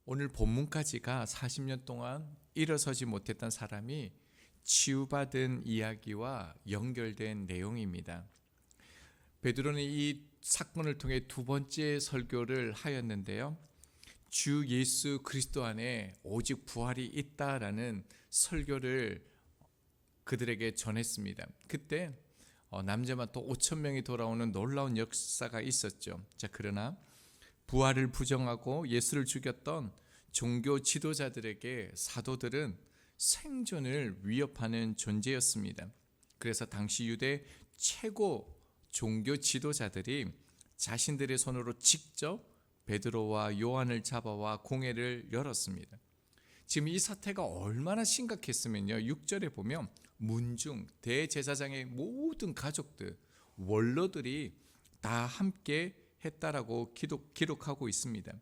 오늘 본문까지가 40년 동안 일어서지 못했던 사람이 치유받은 이야기와 연결된 내용입니다. 베드로는 이 사건을 통해 두 번째 설교를 하였는데요. 주 예수 그리스도 안에 오직 부활이 있다라는 설교를 그들에게 전했습니다. 그때 남자만 또 5천 명이 돌아오는 놀라운 역사가 있었죠. 자, 그러나 부활을 부정하고 예수를 죽였던 종교 지도자들에게 사도들은 생존을 위협하는 존재였습니다. 그래서 당시 유대 최고 종교 지도자들이 자신들의 손으로 직접 베드로와 요한을 잡아와 공회를 열었습니다. 지금 이 사태가 얼마나 심각했으면요, 6절에 보면 문중 대제사장의 모든 가족들, 원로들이 다 함께 했다라고 기록하고 있습니다.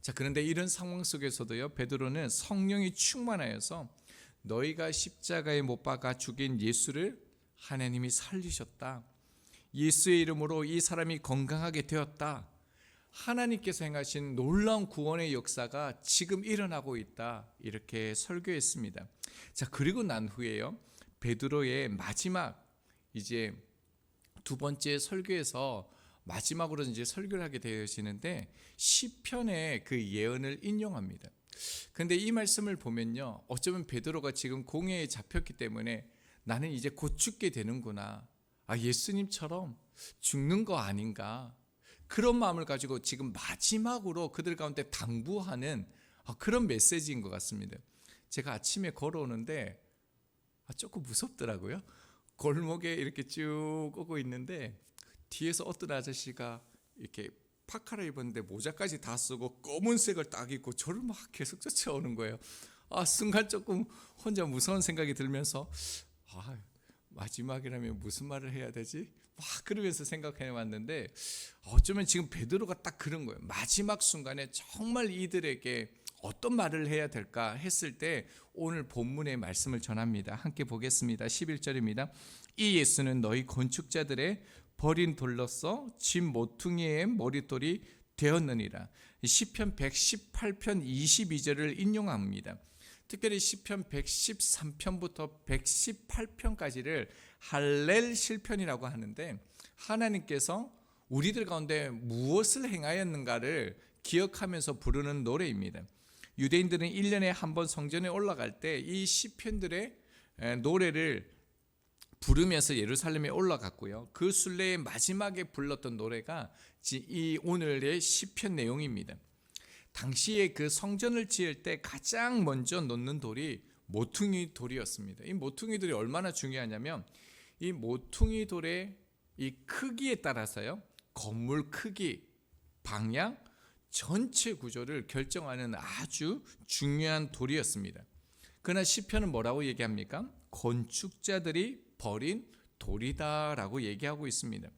자, 그런데 이런 상황 속에서도요, 베드로는 성령이 충만하여서 너희가 십자가에 못 박아 죽인 예수를 하나님이 살리셨다, 예수의 이름으로 이 사람이 건강하게 되었다, 하나님께서 행하신 놀라운 구원의 역사가 지금 일어나고 있다, 이렇게 설교했습니다. 자, 그리고 난 후에요, 베드로의 마지막 이제 두 번째 설교에서 마지막으로 이제 설교를 하게 되어지는데 시편의 그 예언을 인용합니다. 그런데 이 말씀을 보면요, 어쩌면 베드로가 지금 공회에 잡혔기 때문에 나는 이제 곧 죽게 되는구나, 예수님처럼 죽는 거 아닌가, 그런 마음을 가지고 지금 마지막으로 그들 가운데 당부하는 그런 메시지인 것 같습니다. 제가 아침에 걸어오는데 조금 무섭더라고요. 골목에 이렇게 쭉 오고 있는데 뒤에서 어떤 아저씨가 이렇게 파카를 입었는데 모자까지 다 쓰고 검은색을 딱 입고 저를 막 계속 쫓아오는 거예요. 순간 조금 혼자 무서운 생각이 들면서 마지막이라면 무슨 말을 해야 되지? 막 그러면서 생각해 왔는데 어쩌면 지금 베드로가 딱 그런 거예요. 마지막 순간에 정말 이들에게 어떤 말을 해야 될까 했을 때 오늘 본문의 말씀을 전합니다. 함께 보겠습니다. 11절입니다. 이 예수는 너희 건축자들의 버린 돌로서 집 모퉁이의 머릿돌이 되었느니라. 시편 118편 22절을 인용합니다. 특별히 시편 113편부터 118편까지를 할렐 실편이라고 하는데 하나님께서 우리들 가운데 무엇을 행하였는가를 기억하면서 부르는 노래입니다. 유대인들은 1년에 한 번 성전에 올라갈 때 이 시편들의 노래를 부르면서 예루살렘에 올라갔고요. 그 순례의 마지막에 불렀던 노래가 이 오늘의 시편 내용입니다. 당시에 그 성전을 지을 때 가장 먼저 놓는 돌이 모퉁이 돌이었습니다. 이 모퉁이 돌이 얼마나 중요하냐면 이 모퉁이 돌의 이 크기에 따라서요, 건물 크기, 방향, 전체 구조를 결정하는 아주 중요한 돌이었습니다. 그러나 시편은 뭐라고 얘기합니까? 건축자들이 버린 돌이다라고 얘기하고 있습니다.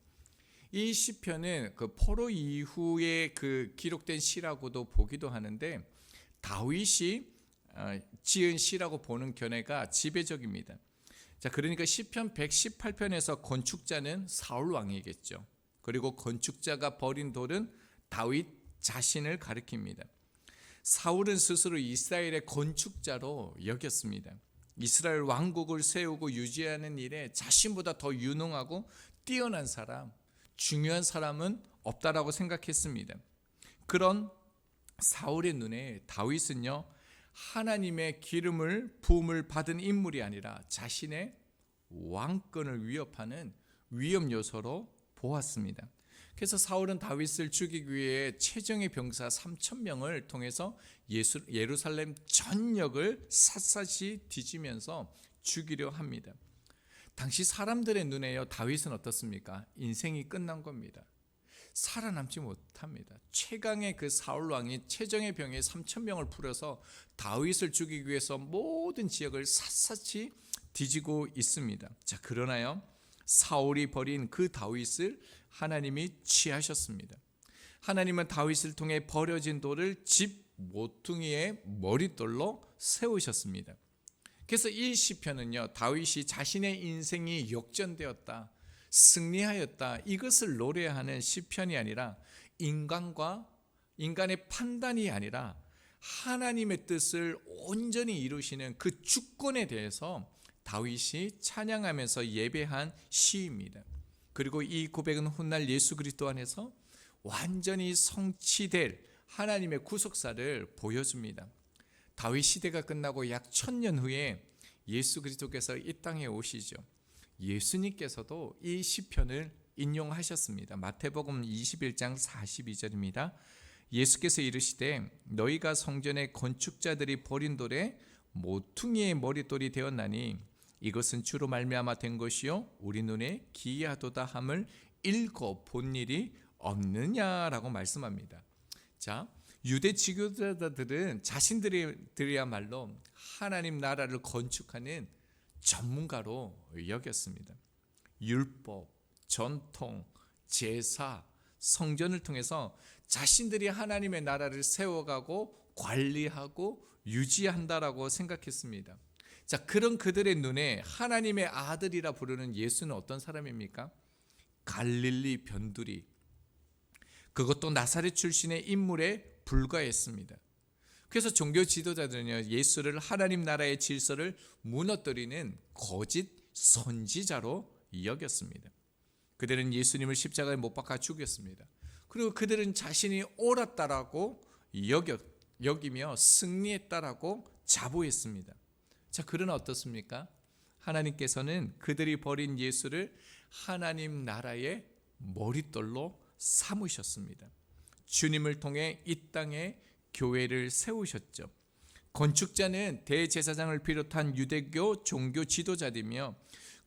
이 시편은 그 포로 이후에 그 기록된 시라고도 보기도 하는데 다윗이 지은 시라고 보는 견해가 지배적입니다. 자, 그러니까 시편 118편에서 건축자는 사울 왕이겠죠. 그리고 건축자가 버린 돌은 다윗 자신을 가리킵니다. 사울은 스스로 이스라엘의 건축자로 여겼습니다. 이스라엘 왕국을 세우고 유지하는 일에 자신보다 더 유능하고 뛰어난 사람, 중요한 사람은 없다라고 생각했습니다. 그런 사울의 눈에 다윗은요, 하나님의 기름을 부음을 받은 인물이 아니라 자신의 왕권을 위협하는 위험 요소로 보았습니다. 그래서 사울은 다윗을 죽이기 위해 최정예 병사 3,000명을 통해서 예루살렘 전역을 샅샅이 뒤지면서 죽이려 합니다. 당시 사람들의 눈에요, 다윗은 어떻습니까? 인생이 끝난 겁니다. 살아남지 못합니다. 최강의 그 사울 왕이 최정예 병에 3,000명을 풀어서 다윗을 죽이기 위해서 모든 지역을 샅샅이 뒤지고 있습니다. 자, 그러나요, 사울이 버린 그 다윗을 하나님이 취하셨습니다. 하나님은 다윗을 통해 버려진 돌을 집 모퉁이의 머릿돌로 세우셨습니다. 그래서 이 시편은요, 다윗이 자신의 인생이 역전되었다, 승리하였다, 이것을 노래하는 시편이 아니라 인간의 판단이 아니라 하나님의 뜻을 온전히 이루시는 그 주권에 대해서 다윗이 찬양하면서 예배한 시입니다. 그리고 이 고백은 훗날 예수 그리스도 안에서 완전히 성취될 하나님의 구속사를 보여줍니다. 다윗 시대가 끝나고 약 1000년 후에 예수 그리스도께서 이 땅에 오시죠. 예수님께서도 이 시편을 인용하셨습니다. 마태복음 21장 42절입니다. 예수께서 이르시되 너희가 성전의 건축자들이 버린 돌에 모퉁이의 머릿돌이 되었나니 이것은 주로 말미암아 된 것이요 우리 눈에 기이하도다 함을 읽어 본 일이 없느냐라고 말씀합니다. 자, 유대 지도자들은 자신들이야말로 하나님 나라를 건축하는 전문가로 여겼습니다. 율법, 전통, 제사, 성전을 통해서 자신들이 하나님의 나라를 세워가고 관리하고 유지한다라고 생각했습니다. 자, 그런 그들의 눈에 하나님의 아들이라 부르는 예수는 어떤 사람입니까? 갈릴리 변두리, 그것도 나사렛 출신의 인물에 불과했습니다. 그래서 종교 지도자들은요, 예수를 하나님 나라의 질서를 무너뜨리는 거짓 선지자로 여겼습니다. 그들은 예수님을 십자가에 못 박아 죽였습니다. 그리고 그들은 자신이 옳았다라고 여기며 승리했다라고 자부했습니다. 자, 그러나 어떻습니까? 하나님께서는 그들이 버린 예수를 하나님 나라의 머릿돌로 삼으셨습니다. 주님을 통해 이 땅에 교회를 세우셨죠. 건축자는 대제사장을 비롯한 유대교 종교 지도자들이며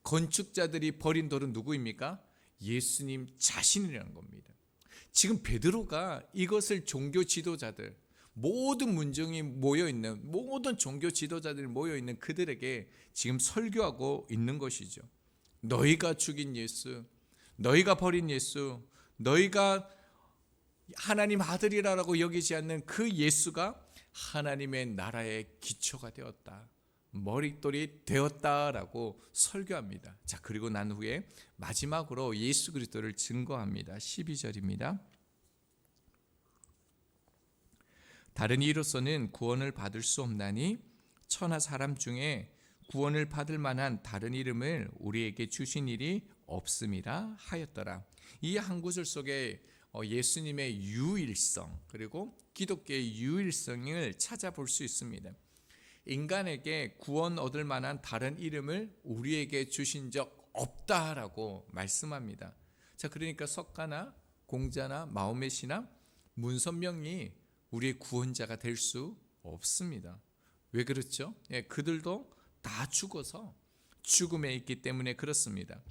건축자들이 버린 돌은 누구입니까? 예수님 자신이라는 겁니다. 지금 베드로가 이것을 종교 지도자들, 모든 문정이 모여있는, 모든 종교 지도자들이 모여있는 그들에게 지금 설교하고 있는 것이죠. 너희가 죽인 예수, 너희가 버린 예수, 너희가 하나님 아들이라고 여기지 않는 그 예수가 하나님의 나라의 기초가 되었다, 머릿돌이 되었다라고 설교합니다. 자, 그리고 난 후에 마지막으로 예수 그리스도를 증거합니다. 12절입니다. 다른 이로서는 구원을 받을 수 없나니 천하 사람 중에 구원을 받을 만한 다른 이름을 우리에게 주신 일이 없음이라 하였더라. 이 한 구절 속에 예수님의 유일성, 그리고 기독교의 유일성을 찾아볼 수 있습니다. 인간에게 구원 얻을 만한 다른 이름을 우리에게 주신 적 없다라고 말씀합니다. 자, 그러니까 석가나 공자나 마호메시나 문선명이 우리의 구원자가 될 수 없습니다. 왜 그렇죠? 그들도 다 죽어서 죽음에 있기 때문에 그렇습니다.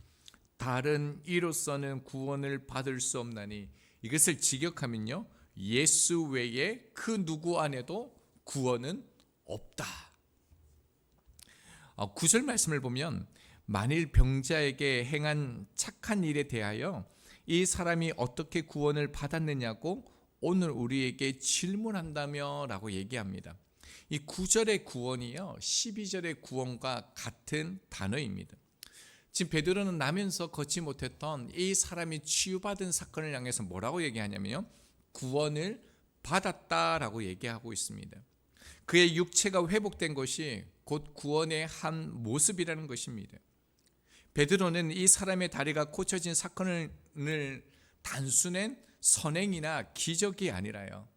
다른 이로서는 구원을 받을 수 없나니, 이것을 직역하면요, 예수 외에 그 누구 안에도 구원은 없다. 9절 말씀을 보면 만일 병자에게 행한 착한 일에 대하여 이 사람이 어떻게 구원을 받았느냐고 오늘 우리에게 질문한다며 라고 얘기합니다. 이 9절의 구원이요 12절의 구원과 같은 단어입니다. 지금 베드로는 나면서 걷지 못했던 이 사람이 치유받은 사건을 향해서 뭐라고 얘기하냐면요, 구원을 받았다라고 얘기하고 있습니다. 그의 육체가 회복된 것이 곧 구원의 한 모습이라는 것입니다. 베드로는 이 사람의 다리가 고쳐진 사건을 단순한 선행이나 기적이 아니라요,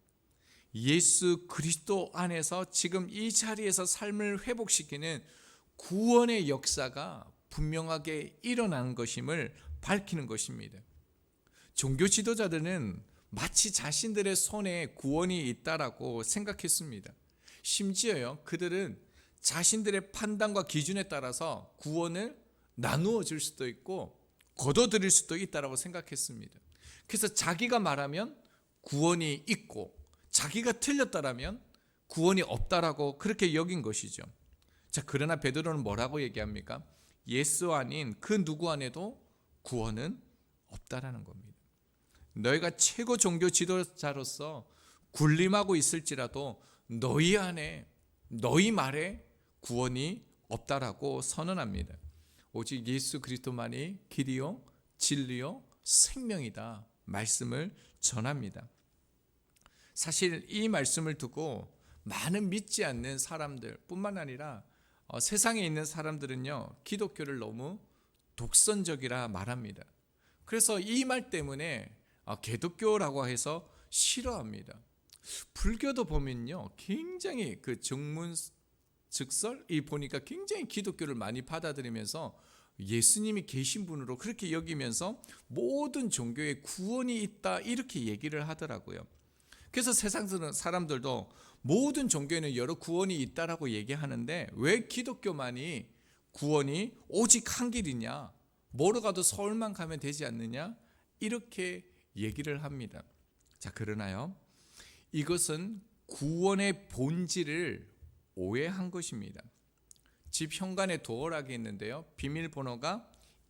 예수 그리스도 안에서 지금 이 자리에서 삶을 회복시키는 구원의 역사가 분명하게 일어난 것임을 밝히는 것입니다. 종교 지도자들은 마치 자신들의 손에 구원이 있다라고 생각했습니다. 심지어요, 그들은 자신들의 판단과 기준에 따라서 구원을 나누어 줄 수도 있고 거둬들일 수도 있다라고 생각했습니다. 그래서 자기가 말하면 구원이 있고 자기가 틀렸다라면 구원이 없다라고 그렇게 여긴 것이죠. 자, 그러나 베드로는 뭐라고 얘기합니까? 예수 아닌 그 누구 안에도 구원은 없다라는 겁니다. 너희가 최고 종교 지도자로서 군림하고 있을지라도 너희 안에, 너희 말에 구원이 없다라고 선언합니다. 오직 예수 그리스도만이 길이요 진리요 생명이다 말씀을 전합니다. 사실 이 말씀을 두고 많은 믿지 않는 사람들 뿐만 아니라 세상에 있는 사람들은요, 기독교를 너무 독선적이라 말합니다. 그래서 이 말 때문에 개독교라고 해서 싫어합니다. 불교도 보면요, 굉장히 그 정문즉설 보니까 굉장히 기독교를 많이 받아들이면서 예수님이 계신 분으로 그렇게 여기면서 모든 종교에 구원이 있다 이렇게 얘기를 하더라고요. 그래서 세상 사람들도 모든 종교에는 여러 구원이 있다라고 얘기하는데 왜 기독교만이 구원이 오직 한 길이냐, 뭐로 가도 서울만 가면 되지 않느냐 이렇게 얘기를 합니다. 자, 그러나요, 이것은 구원의 본질을 오해한 것입니다. 집 현관에 도어락이 있는데요, 비밀번호가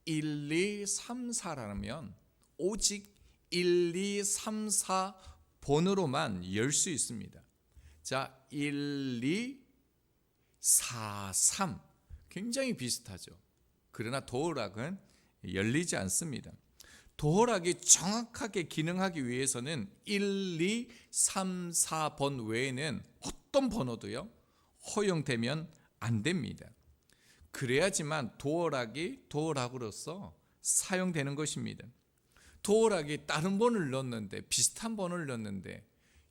1234라면 오직 1234 번호로만 열 수 있습니다. 자, 1243 굉장히 비슷하죠. 그러나 도어락은 열리지 않습니다. 도어락이 정확하게 기능하기 위해서는 1234번 외에는 어떤 번호도요, 허용되면 안 됩니다. 그래야지만 도어락이 도어락으로서 사용되는 것입니다. 도어락이 다른 번호를 넣었는데, 비슷한 번호를 넣었는데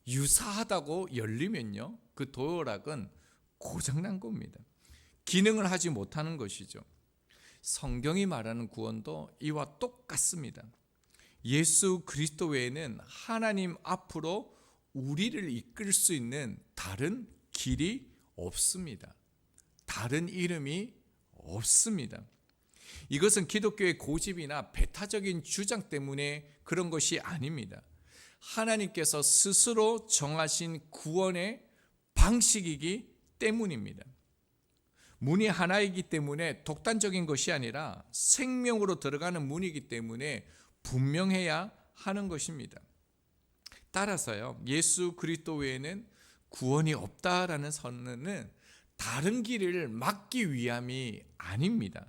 유사하다고 열리면요, 그 도어락은 고장난 겁니다. 기능을 하지 못하는 것이죠. 성경이 말하는 구원도 이와 똑같습니다. 예수 그리스도 외에는 하나님 앞으로 우리를 이끌 수 있는 다른 길이 없습니다. 다른 이름이 없습니다. 이것은 기독교의 고집이나 배타적인 주장 때문에 그런 것이 아닙니다. 하나님께서 스스로 정하신 구원의 방식이기 때문입니다. 문이 하나이기 때문에 독단적인 것이 아니라 생명으로 들어가는 문이기 때문에 분명해야 하는 것입니다. 따라서요, 예수 그리스도 외에는 구원이 없다라는 선언은 다른 길을 막기 위함이 아닙니다.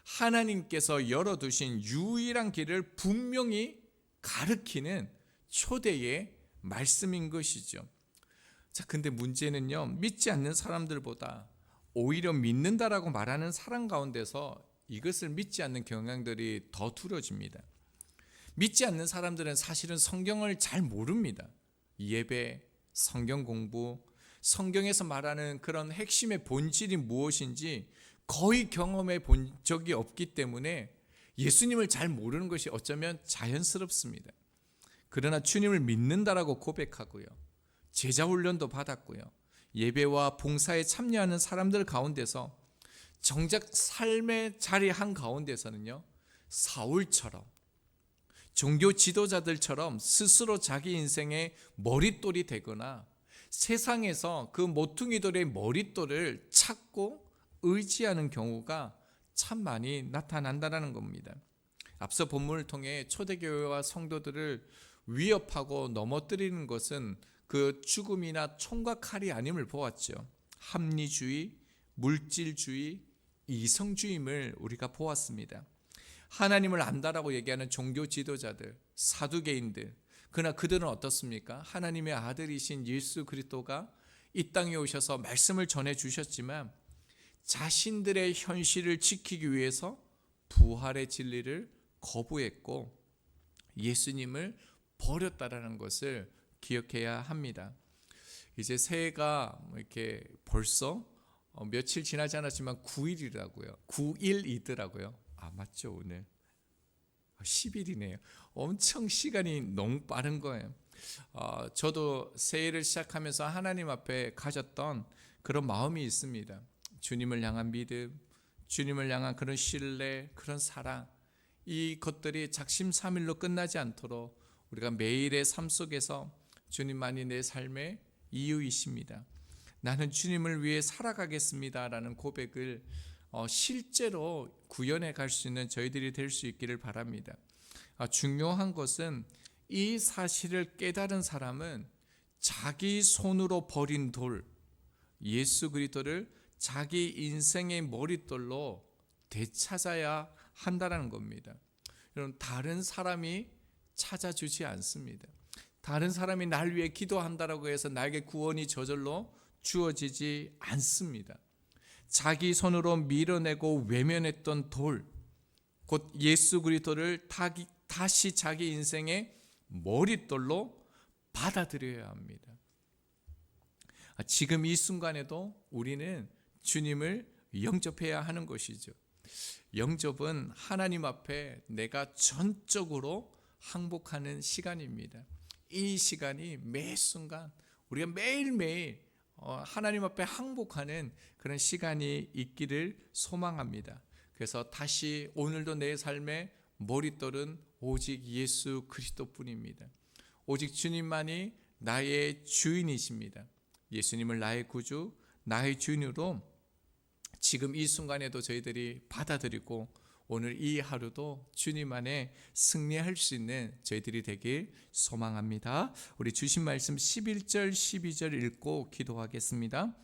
하나님께서 열어두신 유일한 길을 분명히 가르치는 초대의 말씀인 것이죠. 자, 근데 문제는요, 믿지 않는 사람들보다 오히려 믿는다라고 말하는 사람 가운데서 이것을 믿지 않는 경향들이 더 두려집니다. 믿지 않는 사람들은 사실은 성경을 잘 모릅니다. 예배, 성경 공부, 성경에서 말하는 그런 핵심의 본질이 무엇인지 거의 경험해 본 적이 없기 때문에 예수님을 잘 모르는 것이 어쩌면 자연스럽습니다. 그러나 주님을 믿는다라고 고백하고요, 제자 훈련도 받았고요, 예배와 봉사에 참여하는 사람들 가운데서 정작 삶의 자리 한가운데서는요, 사울처럼 종교 지도자들처럼 스스로 자기 인생의 머릿돌이 되거나 세상에서 그 모퉁이돌의 머릿돌을 찾고 의지하는 경우가 참 많이 나타난다는 겁니다. 앞서 본문을 통해 초대교회와 성도들을 위협하고 넘어뜨리는 것은 그 죽음이나 총과 칼이 아님을 보았죠. 합리주의, 물질주의, 이성주의임을 우리가 보았습니다. 하나님을 안다라고 얘기하는 종교 지도자들, 사두개인들, 그러나 그들은 어떻습니까? 하나님의 아들이신 예수 그리스도가 이 땅에 오셔서 말씀을 전해주셨지만 자신들의 현실을 지키기 위해서 부활의 진리를 거부했고 예수님을 버렸다라는 것을 기억해야 합니다. 이제 새해가 이렇게 벌써 며칠 지나지 않았지만 9일이라고요. 9일이더라고요. 아, 맞죠? 오늘 10일이네요. 엄청 시간이 너무 빠른 거예요. 저도 새해를 시작하면서 하나님 앞에 가졌던 그런 마음이 있습니다. 주님을 향한 믿음, 주님을 향한 그런 신뢰, 그런 사랑, 이것들이 작심삼일로 끝나지 않도록 우리가 매일의 삶 속에서 주님만이 내 삶의 이유이십니다. 나는 주님을 위해 살아가겠습니다 라는 고백을 실제로 구현해 갈 수 있는 저희들이 될 수 있기를 바랍니다. 중요한 것은 이 사실을 깨달은 사람은 자기 손으로 버린 돌, 예수 그리스도를 자기 인생의 머릿돌로 되찾아야 한다는 겁니다. 여러분, 다른 사람이 찾아주지 않습니다. 다른 사람이 날 위해 기도한다라고 해서 나에게 구원이 저절로 주어지지 않습니다. 자기 손으로 밀어내고 외면했던 돌, 곧 예수 그리스도를 다시 자기 인생의 머릿돌로 받아들여야 합니다. 지금 이 순간에도 우리는 주님을 영접해야 하는 것이죠. 영접은 하나님 앞에 내가 전적으로 항복하는 시간입니다. 이 시간이 매 순간 우리가 매일매일 하나님 앞에 항복하는 그런 시간이 있기를 소망합니다. 그래서 다시 오늘도 내 삶의 머릿돌은 오직 예수 그리스도뿐입니다. 오직 주님만이 나의 주인이십니다. 예수님을 나의 구주, 나의 주인으로 지금 이 순간에도 저희들이 받아들이고 오늘 이 하루도 주님 안에 승리할 수 있는 저희들이 되길 소망합니다. 우리 주신 말씀 11절 12절 읽고 기도하겠습니다.